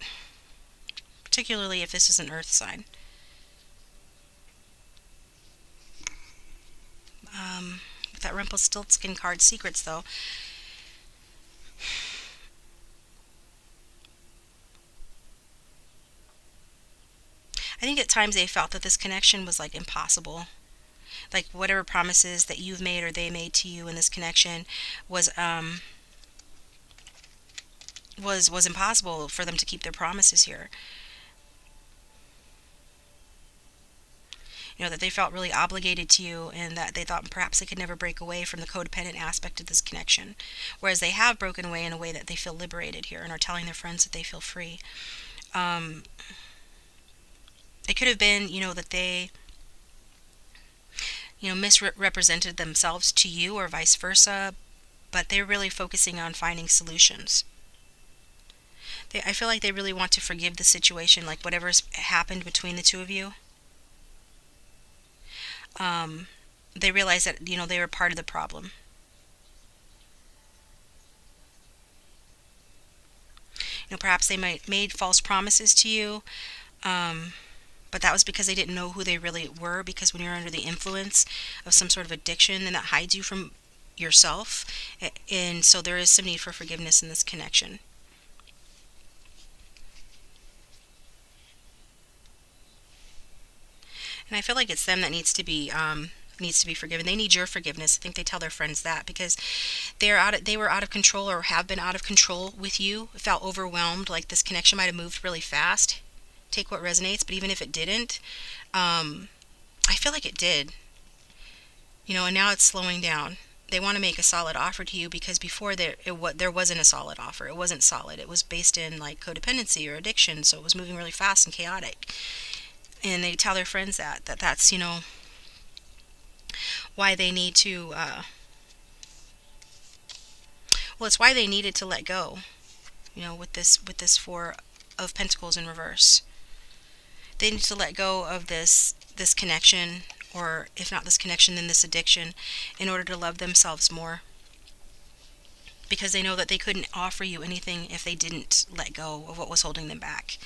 particularly if this is an earth sign. With that Rumpelstiltskin card, secrets, though, I think at times they felt that this connection was like impossible. Like whatever promises that you've made or they made to you in this connection was was impossible for them to keep their promises here. That they felt really obligated to you, and that they thought perhaps they could never break away from the codependent aspect of this connection. Whereas they have broken away in a way that they feel liberated here and are telling their friends that they feel free. Um, it could have been, that they, misrepresented themselves to you or vice versa, but they're really focusing on finding solutions. I feel like they really want to forgive the situation, like whatever's happened between the two of you. They realize that, they were part of the problem. Perhaps they might made false promises to you, but that was because they didn't know who they really were, because when you're under the influence of some sort of addiction, then that hides you from yourself. And so there is some need for forgiveness in this connection. And I feel like it's them that needs to be forgiven. They need your forgiveness. I think they tell their friends that because they were out of control, or have been out of control with you. Felt overwhelmed, like this connection might have moved really fast. Take what resonates, but even if it didn't, I feel like it did. And now it's slowing down. They want to make a solid offer to you, because before there wasn't a solid offer. It wasn't solid. It was based in like codependency or addiction, so it was moving really fast and chaotic. And they tell their friends that's why they need to it's why they needed to let go, with this Four of Pentacles in reverse. They need to let go of this connection, or if not this connection, then this addiction, in order to love themselves more, because they know that they couldn't offer you anything if they didn't let go of what was holding them back.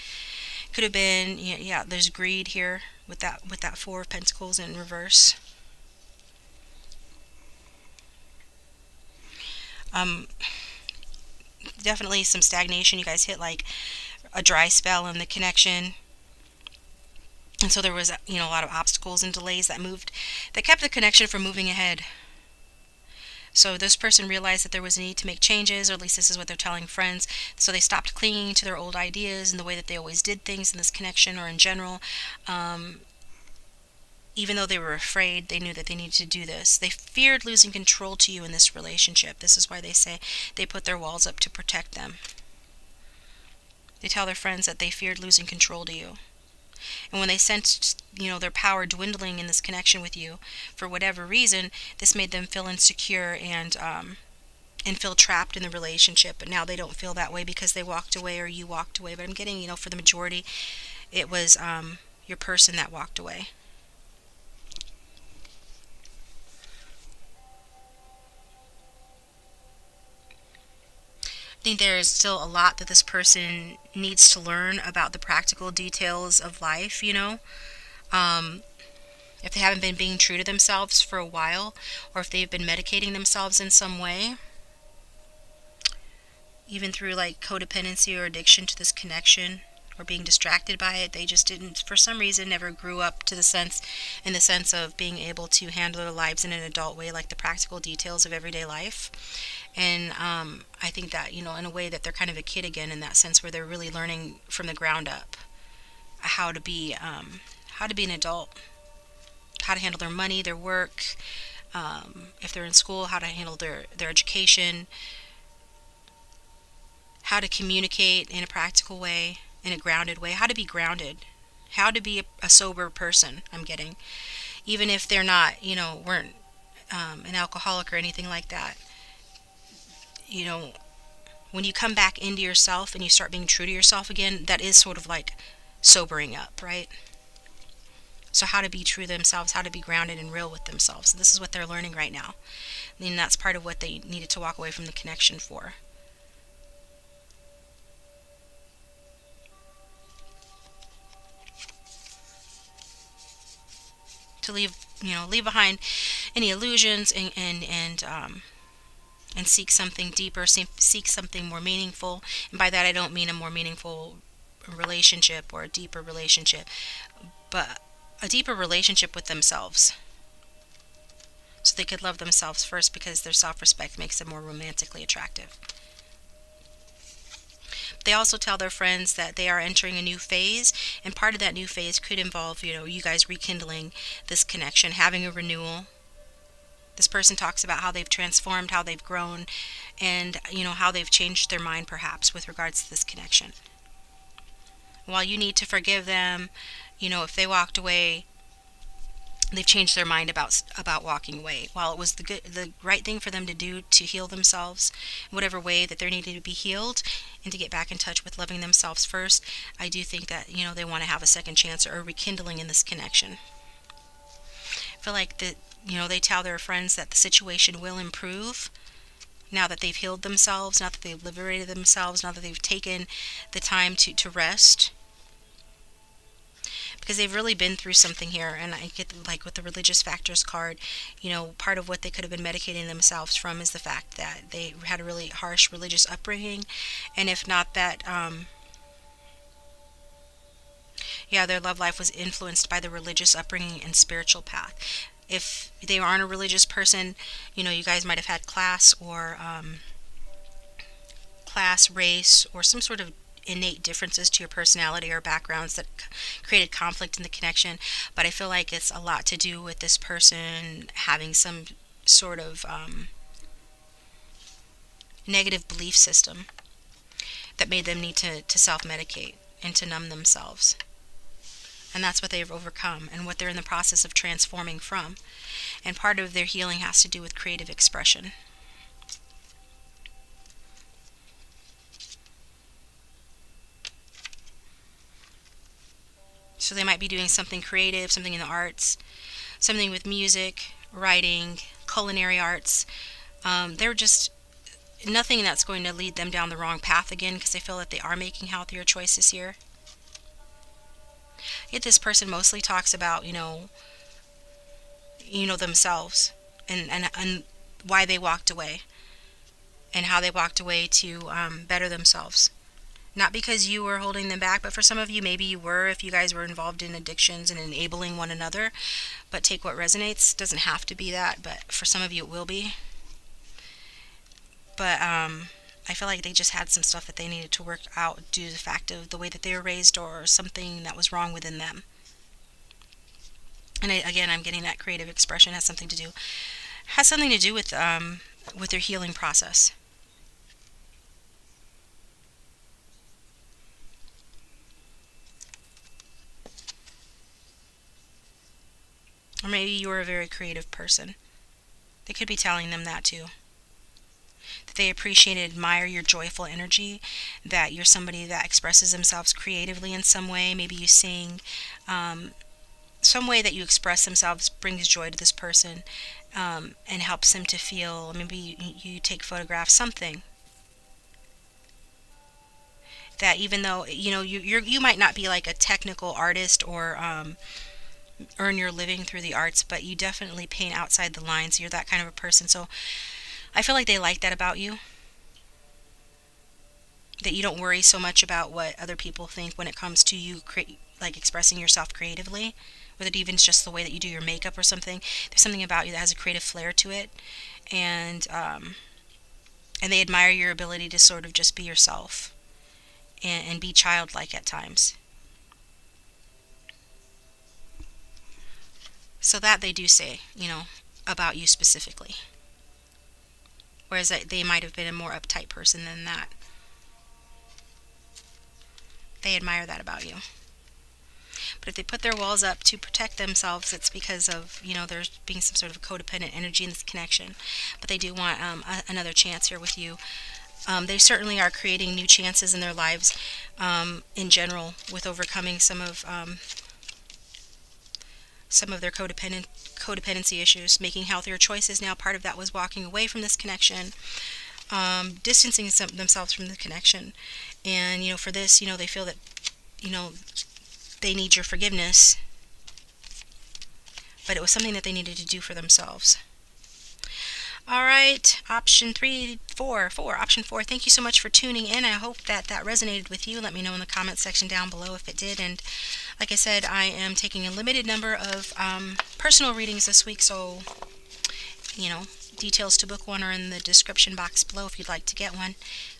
Could have been, yeah, there's greed here with that Four of Pentacles in reverse. Definitely some stagnation. You guys hit like a dry spell in the connection, and so there was a lot of obstacles and delays that kept the connection from moving ahead. So this person realized that there was a need to make changes, or at least this is what they're telling friends. So they stopped clinging to their old ideas and the way that they always did things in this connection or in general. Even though they were afraid, they knew that they needed to do this. They feared losing control to you in this relationship. This is why they say they put their walls up to protect them. They tell their friends that they feared losing control to you. And when they sensed, their power dwindling in this connection with you, for whatever reason, this made them feel insecure and feel trapped in the relationship. But now they don't feel that way because they walked away or you walked away. But I'm getting, for the majority, it was your person that walked away. I think there is still a lot that this person needs to learn about the practical details of life, If they haven't been being true to themselves for a while, or if they've been medicating themselves in some way, even through like codependency or addiction to this connection, or being distracted by it. They just didn't, for some reason, never grew up to the sense, in the sense of being able to handle their lives in an adult way, like the practical details of everyday life. And I think that, in a way that they're kind of a kid again, in that sense where they're really learning from the ground up how to be an adult, how to handle their money, their work, if they're in school, how to handle their education, how to communicate in a practical way, in a grounded way, how to be grounded, how to be a sober person. I'm getting, even if they're not, weren't an alcoholic or anything like that. You know, when you come back into yourself and you start being true to yourself again, that is sort of like sobering up, right? So how to be true to themselves, how to be grounded and real with themselves. So this is what they're learning right now. And that's part of what they needed to walk away from the connection for. To leave behind any illusions, and seek something deeper, seek something more meaningful. And by that I don't mean a more meaningful relationship or a deeper relationship, but a deeper relationship with themselves, so they could love themselves first, because their self-respect makes them more romantically attractive. They also tell their friends that they are entering a new phase, and part of that new phase could involve, you guys rekindling this connection, having a renewal. This person talks about how they've transformed, how they've grown, and how they've changed their mind perhaps with regards to this connection. While you need to forgive them, if they walked away, they've changed their mind about walking away. While it was the right thing for them to do to heal themselves, in whatever way that they're needing to be healed and to get back in touch with loving themselves first, I do think that they want to have a second chance or a rekindling in this connection. I feel like that they tell their friends that the situation will improve now that they've healed themselves, now that they've liberated themselves, now that they've taken the time to rest, because they've really been through something here. And I get, like with the religious factors card, part of what they could have been medicating themselves from is the fact that they had a really harsh religious upbringing, and if not that, their love life was influenced by the religious upbringing and spiritual path. If they aren't a religious person, you guys might have had class, race, or some sort of innate differences to your personality or backgrounds that created conflict in the connection. But I feel like it's a lot to do with this person having some sort of negative belief system that made them need to self-medicate and to numb themselves. And that's what they've overcome and what they're in the process of transforming from. And part of their healing has to do with creative expression. So they might be doing something creative, something in the arts, something with music, writing, culinary arts. They're just nothing that's going to lead them down the wrong path again, because they feel that they are making healthier choices here. Yet this person mostly talks about, themselves, and why they walked away, and how they walked away to better themselves. Not because you were holding them back, but for some of you, maybe you were, if you guys were involved in addictions and enabling one another. But take what resonates. Doesn't have to be that, but for some of you it will be. But I feel like they just had some stuff that they needed to work out due to the fact of the way that they were raised, or something that was wrong within them. And again, I'm getting that creative expression has something to do with their healing process. Or maybe you were a very creative person. They could be telling them that too. That they appreciate and admire your joyful energy, that you're somebody that expresses themselves creatively in some way. Maybe you sing, some way that you express themselves brings joy to this person, and helps them to feel. Maybe you take photographs, something that, even though you might not be like a technical artist or earn your living through the arts, but you definitely paint outside the lines. You're that kind of a person. So I feel like they like that about you. that you don't worry so much about what other people think when it comes to you like expressing yourself creatively, whether it even is just the way that you do your makeup or something. There's something about you that has a creative flair to it, and they admire your ability to sort of just be yourself and be childlike at times. So that they do say, about you specifically. Whereas they might have been a more uptight person than that. They admire that about you. But if they put their walls up to protect themselves, it's because of, there's being some sort of codependent energy in this connection. But they do want another chance here with you. They certainly are creating new chances in their lives in general with overcoming some of their codependency issues, making healthier choices. Now, part of that was walking away from this connection, distancing themselves from the connection. And, for this, they feel that, they need your forgiveness, but it was something that they needed to do for themselves. All right, option 4. Option 4, thank you so much for tuning in. I hope that resonated with you. Let me know in the comment section down below if it did. And like I said, I am taking a limited number of personal readings this week, so, details to book one are in the description box below if you'd like to get one.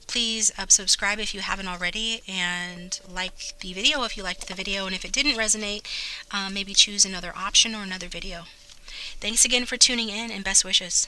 Please subscribe if you haven't already, and like the video if you liked the video. And if it didn't resonate, maybe choose another option or another video. Thanks again for tuning in, and best wishes.